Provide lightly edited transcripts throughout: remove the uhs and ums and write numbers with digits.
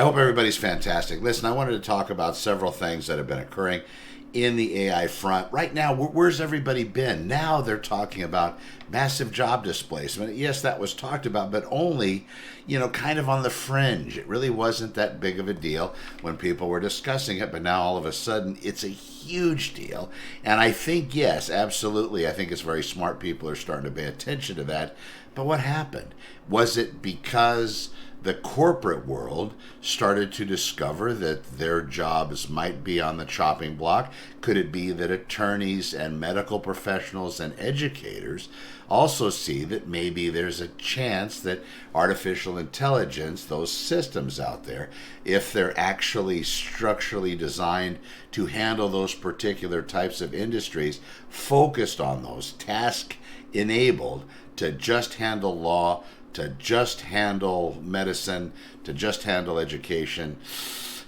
hope everybody's fantastic. Listen, I wanted to talk about several things that have been occurring in the AI front. Right now, where's everybody been? Now they're talking about massive job displacement. Yes, that was talked about, but only, kind of on the fringe. It really wasn't that big of a deal when people were discussing it, but now all of a sudden it's a huge deal. And I think, yes, absolutely, I think it's very smart people are starting to pay attention to that. But what happened? Was it because the corporate world started to discover that their jobs might be on the chopping block? Could it be that attorneys and medical professionals and educators also see that maybe there's a chance that artificial intelligence, those systems out there, if they're actually structurally designed to handle those particular types of industries, focused on those, task enabled to just handle law, to just handle medicine, to just handle education?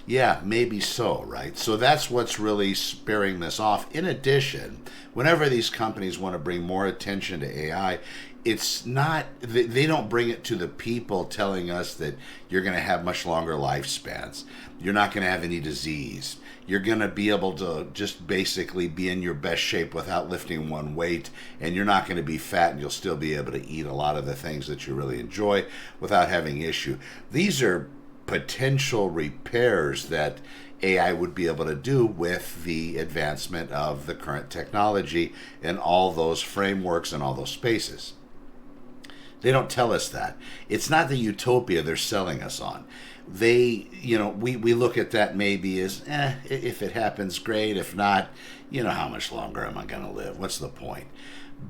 Yeah, maybe so, right? So that's what's really spearing this off. In addition, whenever these companies want to bring more attention to AI, it's not, they don't bring it to the people telling us that you're going to have much longer lifespans. You're not going to have any disease. You're going to be able to just basically be in your best shape without lifting one weight, and you're not going to be fat, and you'll still be able to eat a lot of the things that you really enjoy without having issue. These are potential repairs that AI would be able to do with the advancement of the current technology and all those frameworks and all those spaces. They don't tell us that. It's not the utopia they're selling us on. We look at that maybe as, if it happens, great. If not, how much longer am I going to live? What's the point?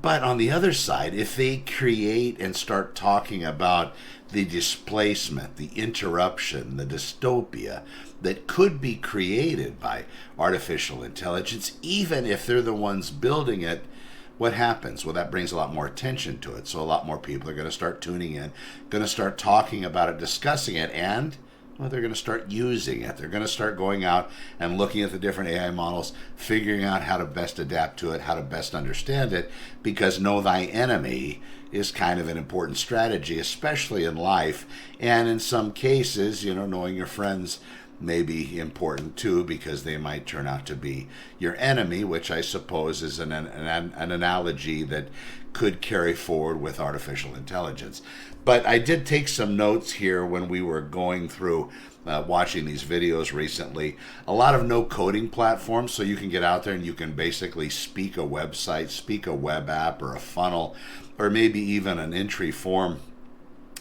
But on the other side, if they create and start talking about the displacement, the interruption, the dystopia that could be created by artificial intelligence, even if they're the ones building it, what happens? Well, that brings a lot more attention to it. So a lot more people are going to start tuning in, going to start talking about it, discussing it, and they're going to start using it. They're going to start going out and looking at the different AI models, figuring out how to best adapt to it, how to best understand it, because know thy enemy is kind of an important strategy, especially in life. And in some cases, knowing your friends may be important too, because they might turn out to be your enemy, which I suppose is an analogy that could carry forward with artificial intelligence. But I did take some notes here when we were going through watching these videos recently. A lot of no coding platforms, so you can get out there and you can basically speak a website, speak a web app or a funnel, or maybe even an entry form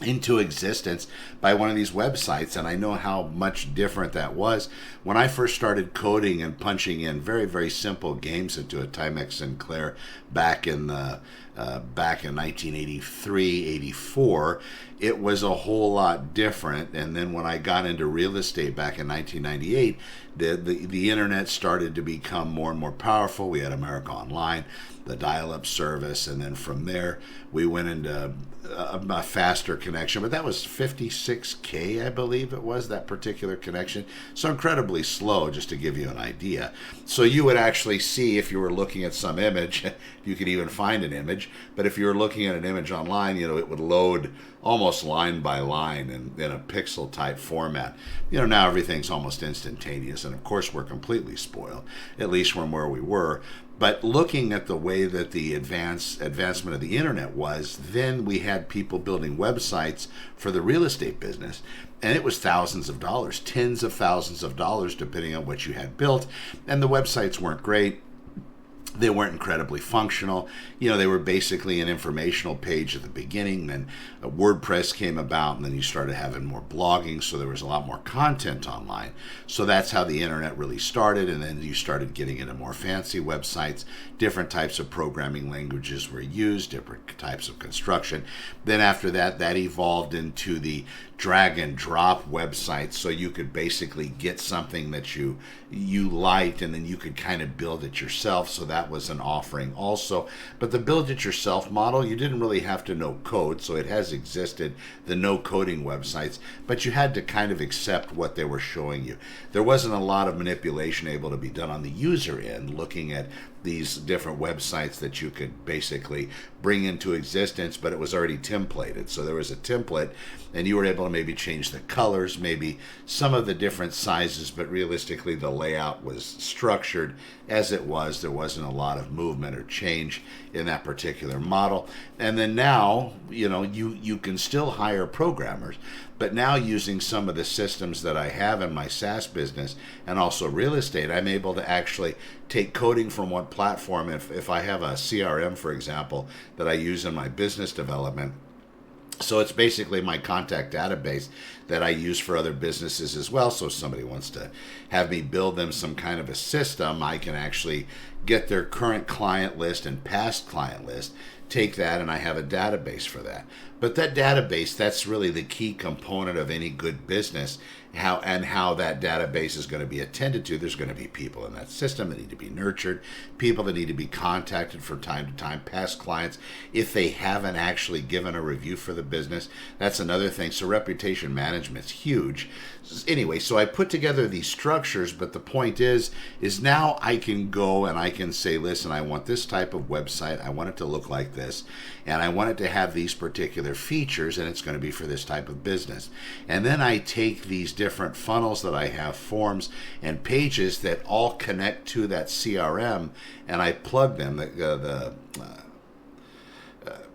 into existence by one of these websites. And I know how much different that was when I first started coding and punching in very, very simple games into a Timex Sinclair back in 1983, 84. It was a whole lot different. And then when I got into real estate back in 1998, the internet started to become more and more powerful. We had America Online, the dial-up service, and then from there we went into a faster connection, but that was 56K, I believe it was, that particular connection. So incredibly slow, just to give you an idea. So you would actually see, if you were looking at some image, you could even find an image, but if you were looking at an image online, it would load almost line by line in a pixel type format. Now everything's almost instantaneous, and of course we're completely spoiled, at least from where we were. But looking at the way that the advancement of the internet was, then we had people building websites for the real estate business, and it was thousands of dollars, tens of thousands of dollars, depending on what you had built. And the websites weren't great. They weren't incredibly functional. They were basically an informational page at the beginning. Then WordPress came about, and then you started having more blogging, so there was a lot more content online. So that's how the internet really started, and then you started getting into more fancy websites. Different types of programming languages were used, different types of construction. Then after that, that evolved into the drag and drop websites, so you could basically get something that you liked, and then you could kind of build it yourself. So that was an offering also. But the build it yourself model, you didn't really have to know code, so it has existed, the no coding websites, but you had to kind of accept what they were showing you. There wasn't a lot of manipulation able to be done on the user end, looking at these different websites that you could basically bring into existence, but it was already templated. So there was a template, and you were able to maybe change the colors, maybe some of the different sizes, but realistically the layout was structured as it was. There wasn't a lot of movement or change in that particular model. And then now, you can still hire programmers, but now using some of the systems that I have in my SaaS business and also real estate, I'm able to actually take coding from one platform. If I have a CRM, for example, that I use in my business development, so it's basically my contact database that I use for other businesses as well. So if somebody wants to have me build them some kind of a system, I can actually get their current client list and past client list, take that, and I have a database for that. But that database, that's really the key component of any good business, how that database is going to be attended to. There's going to be people in that system that need to be nurtured, people that need to be contacted from time to time, past clients, if they haven't actually given a review for the business. That's another thing. So reputation management's huge. Anyway, so I put together these structures, but the point is now I can go and I can say, listen, I want this type of website. I want it to look like this, and I want it to have these particular features, and it's going to be for this type of business. And then I take these different funnels that I have, forms and pages that all connect to that CRM, and I plug them, the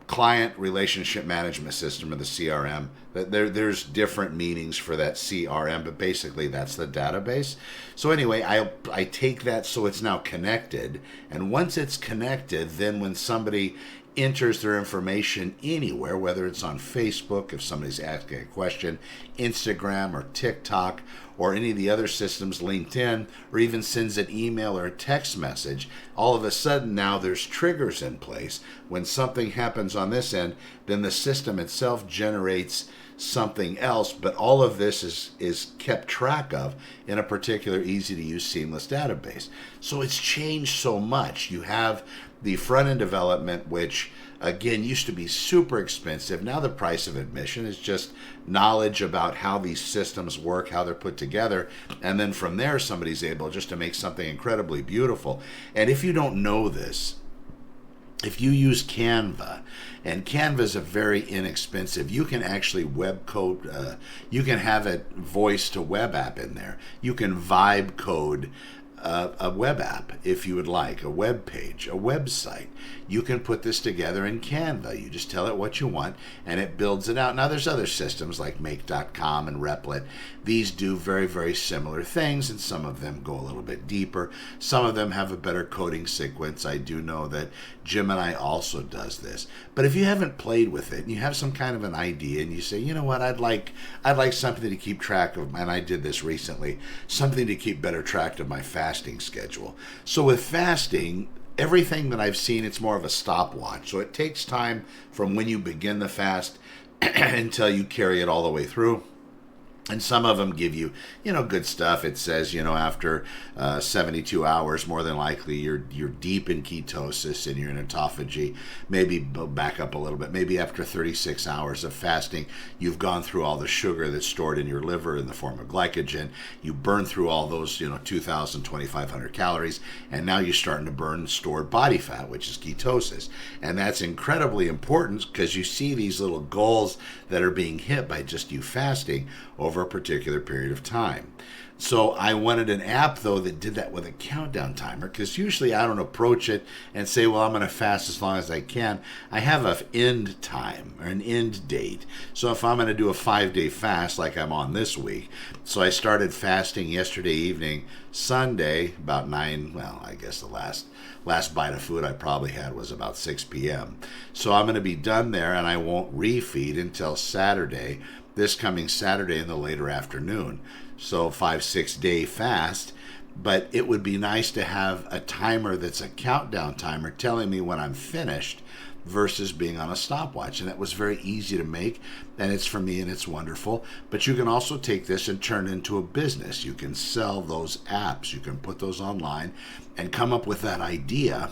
client relationship management system, or the CRM. There's different meanings for that CRM, but basically that's the database. So anyway, I take that, so it's now connected, and once it's connected, then when somebody enters their information anywhere, whether it's on Facebook, if somebody's asking a question, Instagram or TikTok, or any of the other systems, LinkedIn, or even sends an email or a text message, all of a sudden now there's triggers in place. When something happens on this end, then the system itself generates something else, but all of this is kept track of in a particular easy-to-use seamless database. So it's changed so much. You have the front-end development, which again used to be super expensive. Now the price of admission is just knowledge about how these systems work, how they're put together, and then from there somebody's able just to make something incredibly beautiful. And if you don't know this, if you use Canva, and Canva is a very inexpensive, you can actually web code, you can have a voice to web app in there. You can vibe code a web app if you would like, a web page, a website. You can put this together in Canva. You just tell it what you want and it builds it out. Now there's other systems like make.com and Replit. These do very, very similar things, and some of them go a little bit deeper. Some of them have a better coding sequence. I do know that Gemini also does this. But if you haven't played with it and you have some kind of an idea and you say, you know what, I'd like something to keep track of, and I did this recently, something to keep better track of my fasting schedule. So with fasting, everything that I've seen, it's more of a stopwatch. So it takes time from when you begin the fast until you carry it all the way through. And some of them give you, good stuff. It says, after 72 hours, more than likely you're deep in ketosis and you're in autophagy. Maybe back up a little bit. Maybe after 36 hours of fasting, you've gone through all the sugar that's stored in your liver in the form of glycogen. You burn through all those, 2,000, 2,500 calories, and now you're starting to burn stored body fat, which is ketosis. And that's incredibly important because you see these little goals that are being hit by just you fasting over a particular period of time. So I wanted an app, though, that did that with a countdown timer, because usually I don't approach it and say, well, I'm going to fast as long as I can. I have an end time or an end date. So if I'm going to do a 5-day fast like I'm on this week, so I started fasting yesterday evening, Sunday, about 9, well, I guess the last bite of food I probably had was about 6 p.m. So I'm going to be done there, and I won't refeed until Saturday, this coming Saturday in the later afternoon. So 5-6 day fast, but it would be nice to have a timer that's a countdown timer telling me when I'm finished versus being on a stopwatch. And that was very easy to make, and it's for me and it's wonderful. But you can also take this and turn it into a business. You can sell those apps, you can put those online and come up with that idea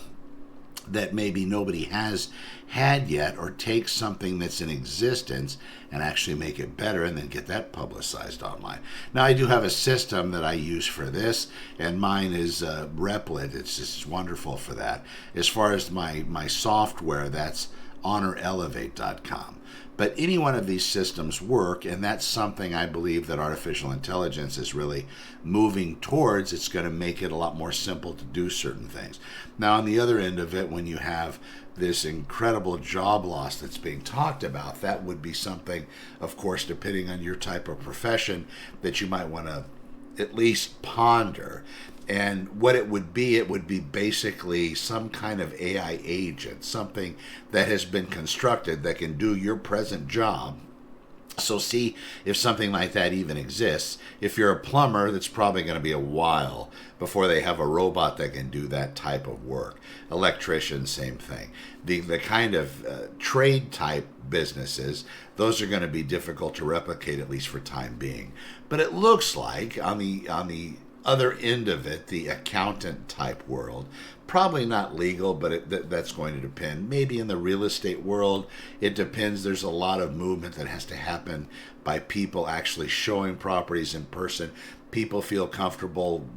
that maybe nobody has had yet, or take something that's in existence and actually make it better and then get that publicized online. Now, I do have a system that I use for this, and mine is Replit. It's just wonderful for that. As far as my software, that's honorelevate.com. But any one of these systems work, and that's something I believe that artificial intelligence is really moving towards. It's going to make it a lot more simple to do certain things. Now, on the other end of it, when you have this incredible job loss that's being talked about, that would be something, of course, depending on your type of profession, that you might want to at least ponder. And what it would be basically some kind of AI agent, something that has been constructed that can do your present job. So see if something like that even exists. If you're a plumber, that's probably going to be a while before they have a robot that can do that type of work. Electrician, same thing. The kind of trade type businesses, those are going to be difficult to replicate, at least for time being. But it looks like on the other end of it, the accountant type world, probably not legal, but that's going to depend. Maybe in the real estate world, it depends. There's a lot of movement that has to happen by people actually showing properties in person. People feel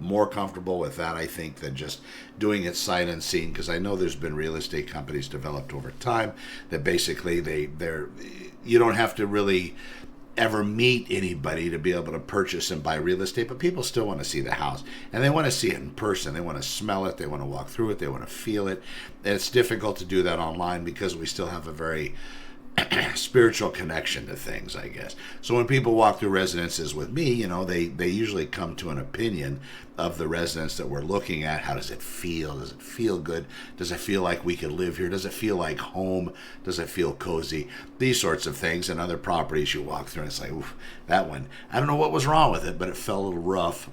more comfortable with that, I think, than just doing it sight unseen, because I know there's been real estate companies developed over time that basically you don't have to really ever meet anybody to be able to purchase and buy real estate, but people still want to see the house, and they want to see it in person. They want to smell it, they want to walk through it, they want to feel it. And it's difficult to do that online because we still have a very spiritual connection to things, I guess. So when people walk through residences with me, they usually come to an opinion of the residence that we're looking at. How does it feel? Does it feel good? Does it feel like we could live here? Does it feel like home? Does it feel cozy? These sorts of things. And other properties you walk through and it's like, oof, that one, I don't know what was wrong with it, but it felt a little rough.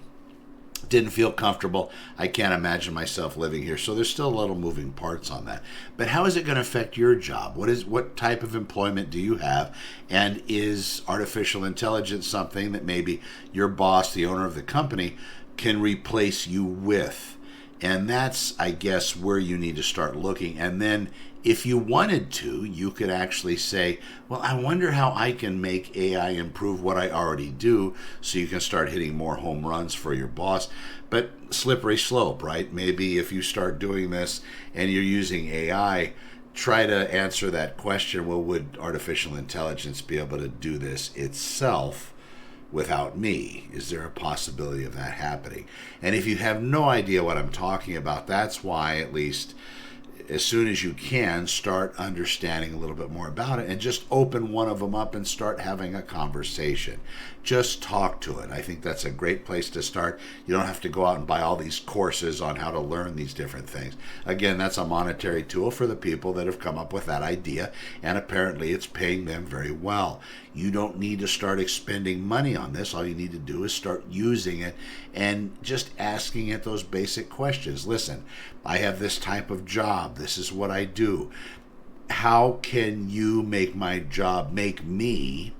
Didn't feel comfortable. I can't imagine myself living here. So there's still a little moving parts on that. But how is it going to affect your job? What type of employment do you have? And is artificial intelligence something that maybe your boss, the owner of the company, can replace you with? And that's, I guess, where you need to start looking. And then if you wanted to, you could actually say, well, I wonder how I can make AI improve what I already do, so you can start hitting more home runs for your boss. But slippery slope, right? Maybe if you start doing this and you're using AI, try to answer that question, well, would artificial intelligence be able to do this itself without me? Is there a possibility of that happening? And if you have no idea what I'm talking about, that's why, at least as soon as you can, start understanding a little bit more about it and just open one of them up and start having a conversation. Just talk to it. I think that's a great place to start. You don't have to go out and buy all these courses on how to learn these different things. Again, that's a monetary tool for the people that have come up with that idea, and apparently it's paying them very well. You don't need to start expending money on this. All you need to do is start using it and just asking it those basic questions. Listen, I have this type of job. This is what I do. How can you make my job, make me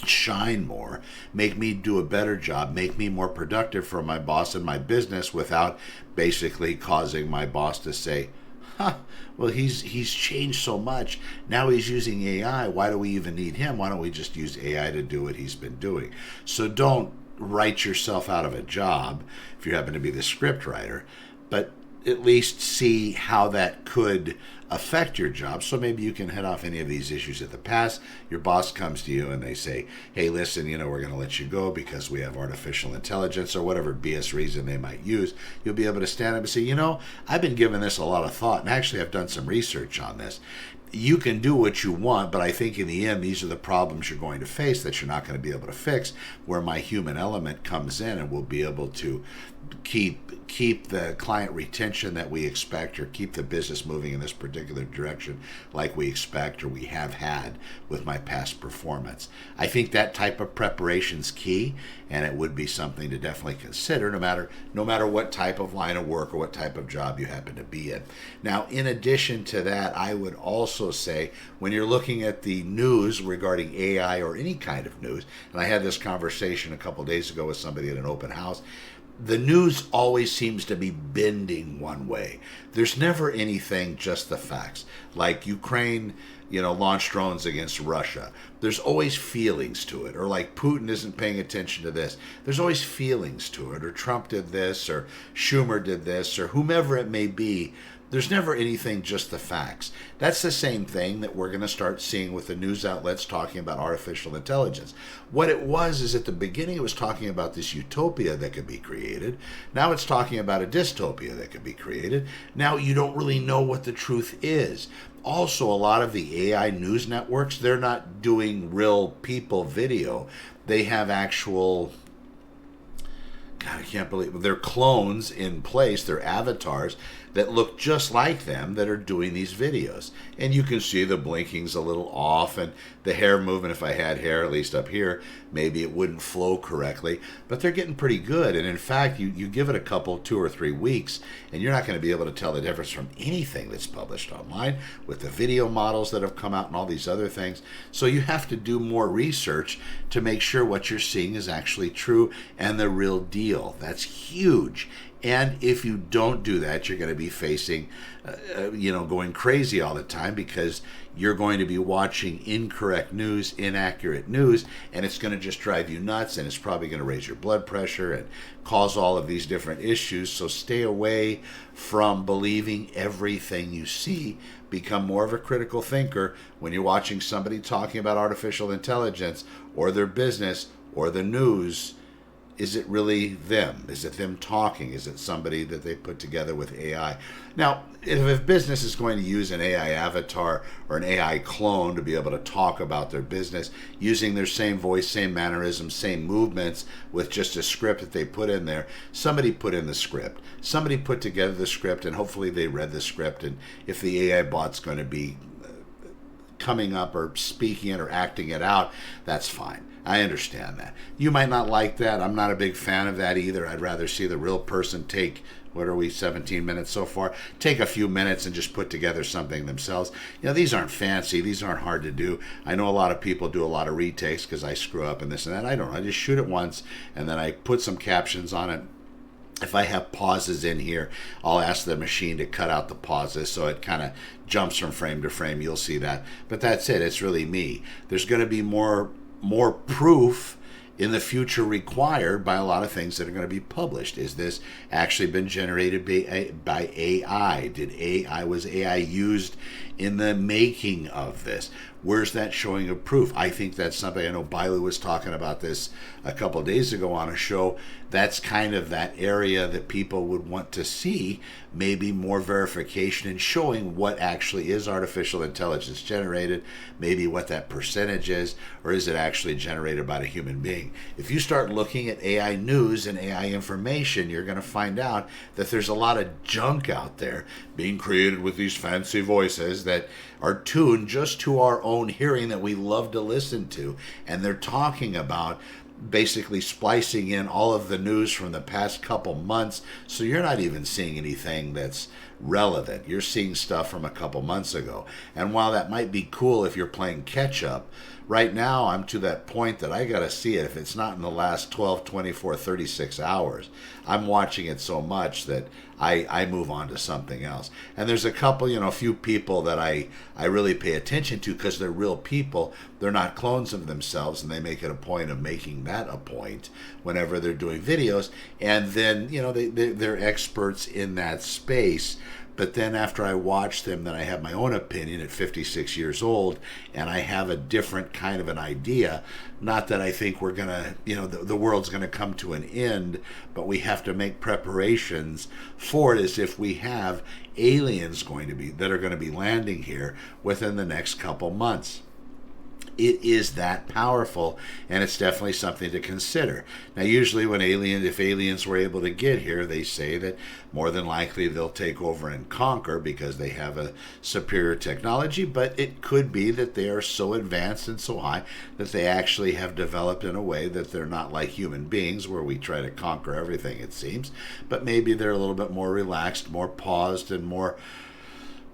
shine more, make me do a better job, make me more productive for my boss and my business, without basically causing my boss to say, well, he's changed so much. Now he's using AI. Why do we even need him? Why don't we just use AI to do what he's been doing? So don't write yourself out of a job if you happen to be the script writer, but at least see how that could affect your job. So maybe you can head off any of these issues at the pass. Your boss comes to you and they say, hey, listen, we're going to let you go because we have artificial intelligence, or whatever BS reason they might use. You'll be able to stand up and say, I've been giving this a lot of thought, and actually I've done some research on this. You can do what you want, but I think in the end, these are the problems you're going to face that you're not going to be able to fix, where my human element comes in and will be able to keep the client retention that we expect, or keep the business moving in this particular direction like we expect, or we have had with my past performance. I think that type of preparation's key, and it would be something to definitely consider, no matter what type of line of work or what type of job you happen to be in. Now, in addition to that, I would also say, when you're looking at the news regarding AI or any kind of news, and I had this conversation a couple days ago with somebody at an open house, the news always seems to be bending one way. There's never anything, just the facts. Like Ukraine, launched drones against Russia. There's always feelings to it. Or like Putin isn't paying attention to this. There's always feelings to it. Or Trump did this, or Schumer did this, or whomever it may be. There's never anything just the facts. That's the same thing that we're going to start seeing with the news outlets talking about artificial intelligence. What it was is at the beginning it was talking about this utopia that could be created. Now it's talking about a dystopia that could be created. Now you don't really know what the truth is. Also, a lot of the AI news networks, they're not doing real people video. They have actual, God, I can't believe it. They're clones in place. They're avatars that look just like them that are doing these videos. And you can see the blinking's a little off and the hair movement. If I had hair, at least up here, maybe it wouldn't flow correctly. But they're getting pretty good. And in fact, you give it a couple, 2 or 3 weeks, and you're not going to be able to tell the difference from anything that's published online with the video models that have come out and all these other things. So you have to do more research to make sure what you're seeing is actually true and the real deal. That's huge. And if you don't do that, you're going to be facing, going crazy all the time, because you're going to be watching incorrect news, inaccurate news, and it's going to just drive you nuts, and it's probably going to raise your blood pressure and cause all of these different issues. So stay away from believing everything you see. Become more of a critical thinker when you're watching somebody talking about artificial intelligence or their business or the news. Is it really them? Is it them talking? Is it somebody that they put together with AI? Now, if business is going to use an AI avatar or an AI clone to be able to talk about their business using their same voice, same mannerisms, same movements with just a script that they put in there, somebody put in the script. Somebody put together the script, and hopefully they read the script. And if the AI bot's going to be coming up or speaking it or acting it out, that's fine. I understand that. You might not like that. I'm not a big fan of that either. I'd rather see the real person take, 17 minutes so far? Take a few minutes and just put together something themselves. These aren't fancy. These aren't hard to do. I know a lot of people do a lot of retakes because I screw up and this and that. I don't. I just shoot it once and then I put some captions on it. If I have pauses in here, I'll ask the machine to cut out the pauses so it kind of jumps from frame to frame. You'll see that. But that's it. It's really me. There's going to be more proof in the future required by a lot of things that are going to be published. Is this actually been generated by AI? Was AI used in the making of this? Where's that showing of proof? I think that's something, I know Biley was talking about this a couple of days ago on a show. That's kind of that area that people would want to see, maybe more verification and showing what actually is artificial intelligence generated, maybe what that percentage is, or is it actually generated by a human being? If you start looking at AI news and AI information, you're going to find out that there's a lot of junk out there being created with these fancy voices that are tuned just to our own hearing that we love to listen to. And they're talking about basically splicing in all of the news from the past couple months. So you're not even seeing anything that's relevant. You're seeing stuff from a couple months ago. And while that might be cool if you're playing catch up, right now I'm to that point that I got to see it. If it's not in the last 12, 24, 36 hours, I'm watching it so much that I move on to something else. And there's a couple, a few people that I really pay attention to because they're real people. They're not clones of themselves, and they make it a point of making that a point whenever they're doing videos. And then, they're experts in that space. But then after I watch them, then I have my own opinion at 56 years old, and I have a different kind of an idea. Not that I think we're going to, the world's going to come to an end, but we have to make preparations for it as if we have aliens that are going to be landing here within the next couple months. It is that powerful, and it's definitely something to consider. Now, usually if aliens were able to get here, they say that more than likely they'll take over and conquer because they have a superior technology, but it could be that they are so advanced and so high that they actually have developed in a way that they're not like human beings where we try to conquer everything, it seems, but maybe they're a little bit more relaxed, more paused, and more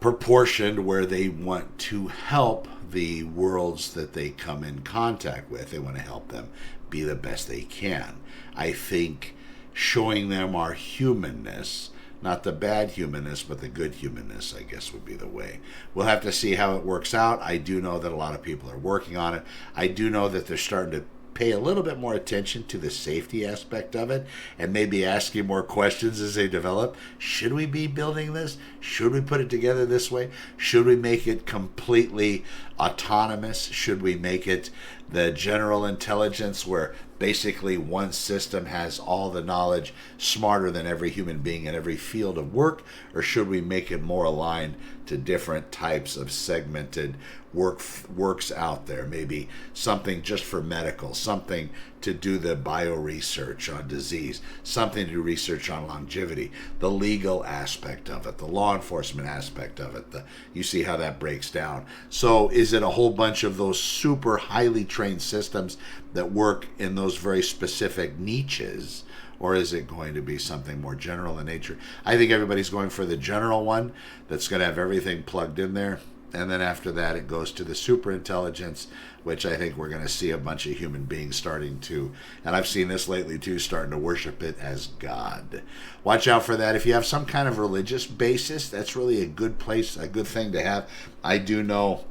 proportioned where they want to help the worlds that they come in contact with. They want to help them be the best they can. I think showing them our humanness, not the bad humanness, but the good humanness, I guess would be the way. We'll have to see how it works out. I do know that a lot of people are working on it. I do know that they're starting to pay a little bit more attention to the safety aspect of it and maybe asking more questions as they develop. Should we be building this? Should we put it together this way? Should we make it completely autonomous? Should we make it the general intelligence where basically one system has all the knowledge, smarter than every human being in every field of work? Or should we make it more aligned to different types of segmented works out there? Maybe something just for medical, something to do the bio research on disease, something to do research on longevity, the legal aspect of it, the law enforcement aspect of it. You see how that breaks down. So is it a whole bunch of those super highly trained systems that work in those very specific niches? Or is it going to be something more general in nature? I think everybody's going for the general one that's going to have everything plugged in there. And then after that, it goes to the super intelligence, which I think we're going to see a bunch of human beings starting to, and I've seen this lately too, starting to worship it as God. Watch out for that. If you have some kind of religious basis, that's really a good place, a good thing to have. I do know,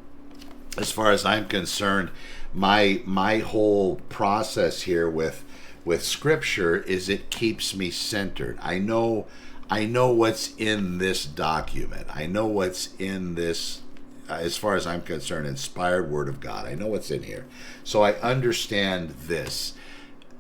as far as I'm concerned, my whole process here with Scripture is it keeps me centered. I know what's in this document. I know what's in this, as far as I'm concerned, inspired Word of God. I know what's in here. So I understand this.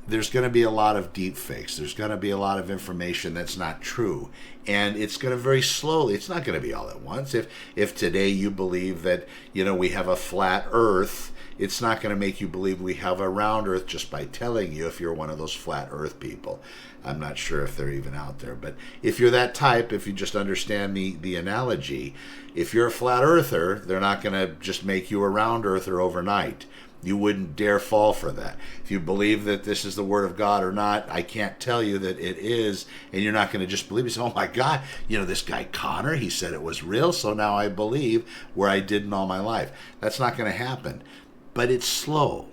There's going to be a lot of deep fakes. There's going to be a lot of information that's not true. And it's going to very slowly, it's not going to be all at once. If today you believe that, we have a flat earth, it's not going to make you believe we have a round earth just by telling you if you're one of those flat earth people. I'm not sure if they're even out there. But if you're that type, if you just understand the analogy, if you're a flat earther, they're not going to just make you a round earther overnight. You wouldn't dare fall for that. If you believe that this is the Word of God or not, I can't tell you that it is, and you're not going to just believe it. Oh my God, this guy Connor, he said it was real, so now I believe where I didn't all my life. That's not going to happen. But it's slow.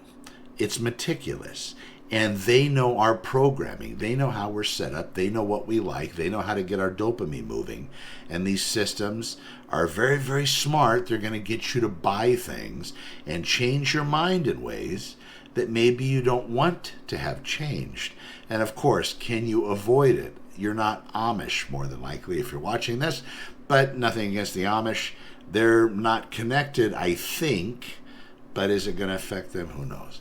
It's meticulous. And they know our programming. They know how we're set up. They know what we like. They know how to get our dopamine moving. And these systems are very, very smart. They're going to get you to buy things and change your mind in ways that maybe you don't want to have changed. And of course, can you avoid it? You're not Amish, more than likely, if you're watching this. But nothing against the Amish. They're not connected, I think. But is it going to affect them? Who knows?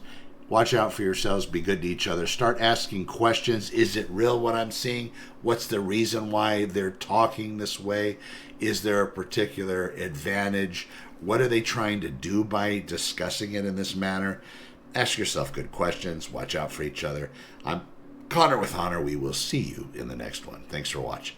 Watch out for yourselves. Be good to each other. Start asking questions. Is it real what I'm seeing? What's the reason why they're talking this way? Is there a particular advantage? What are they trying to do by discussing it in this manner? Ask yourself good questions. Watch out for each other. I'm Connor with Honor. We will see you in the next one. Thanks for watching.